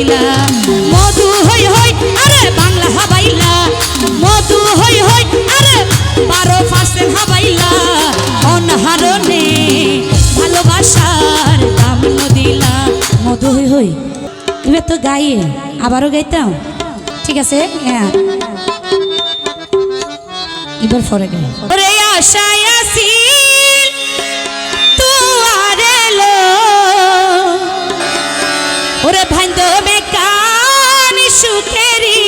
দিলা মধু হই হই আরে বাংলা হাবাইলা মধু হই হই আরে 12% হাবাইলা অনহারনে ভালোবাসার দাম দিলা মধু হই হই এবার তো গাইয়ে আবারও গাইতাম ঠিক আছে হ্যাঁ এবার পরে গাই ওরে আশায় আসিল তুয়ারে লো ওরে ভাইন্দো মেকান সুখেরি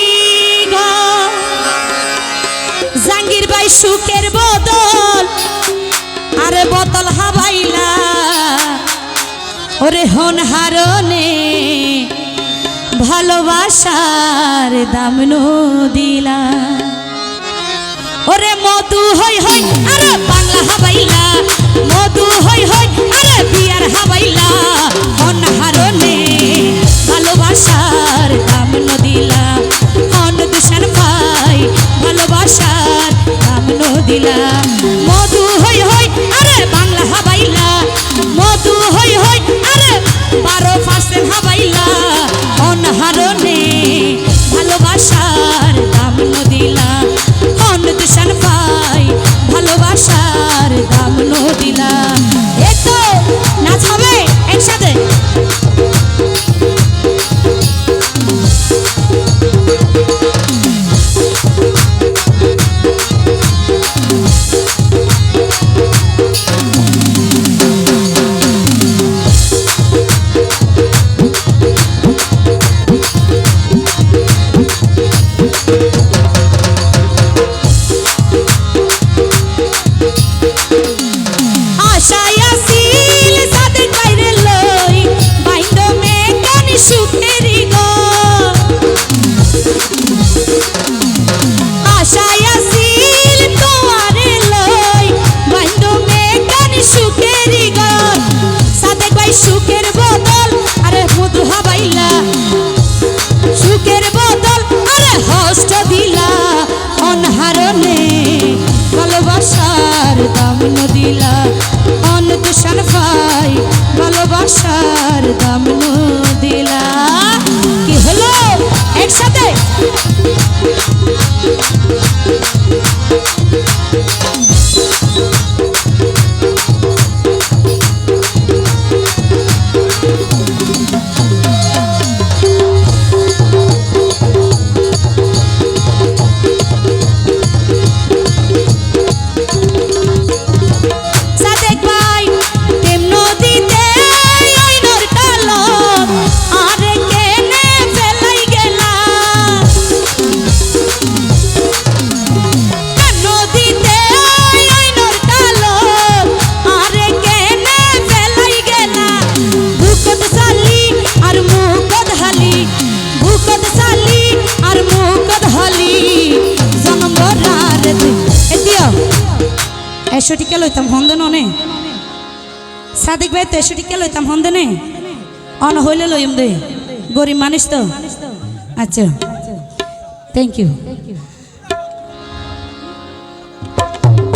গো জাঙ্গির ভাই সুখের বদল আরে বোতল হাবাইলা ওরে হনহারনে ভালোবাসার দাম দিলা ওরে মধু হই হই আরে বাংলা হাবাইলা মধু হই হই আরে বিয়ার হাবাইলা অনহারনে ভালোবাসার দাম দিলা অন দুশান ভাই ভালোবাসার দাম দিলা মধু হই হই আরে বাংলা হাবাইলা মধু হই হই আরে 12% হাবাইলা অনহারনে ভালোবাসার দাম দিলা অন দুশান ভাই ভালোবাসার দাম দিলা এই তো নাচ হবে একসাথে সুখের বদল আরে মধু হাবাইলা সুখের বদল আরে হস্ত দিলা অনহারনে ভালোবাসার দাম দিলা অন দুশান ভাই ভালোবাসার দাম দিলা কি হলো একসাথে এসটি কে লইতাম হন্দে ননে সাদিক ভাই তো এসটি কে লইতাম হন্দে নে অন হইলে লইম দে গরিব মানুষ তো আচ্ছা থ্যাংক ইউ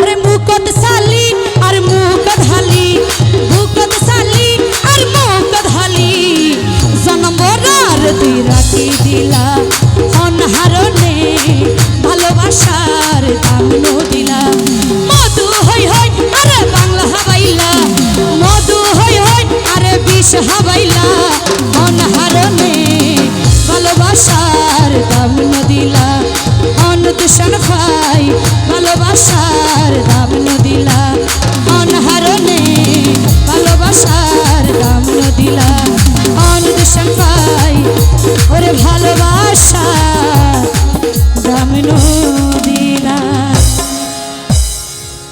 আরে মুকত সালি আর মুকত হালি মুকত সালি আর মুকত হালি জন্ম রার দুই রাখি দিলা অনহারনে ভালোবাসার দাম দিলা মধু হই হই আরে বাংলা হাবাইলা মধু হই হই আরে বিষ হাবাইলা অনহারনে ভালোবাসার দাম দিলা অন দুশান ভাই ভালোবাসার দাম দিলা অনহারনে ভালোবাসার দাম দিলা অন দুশান ভাই ওরে ভালোবাসার দাম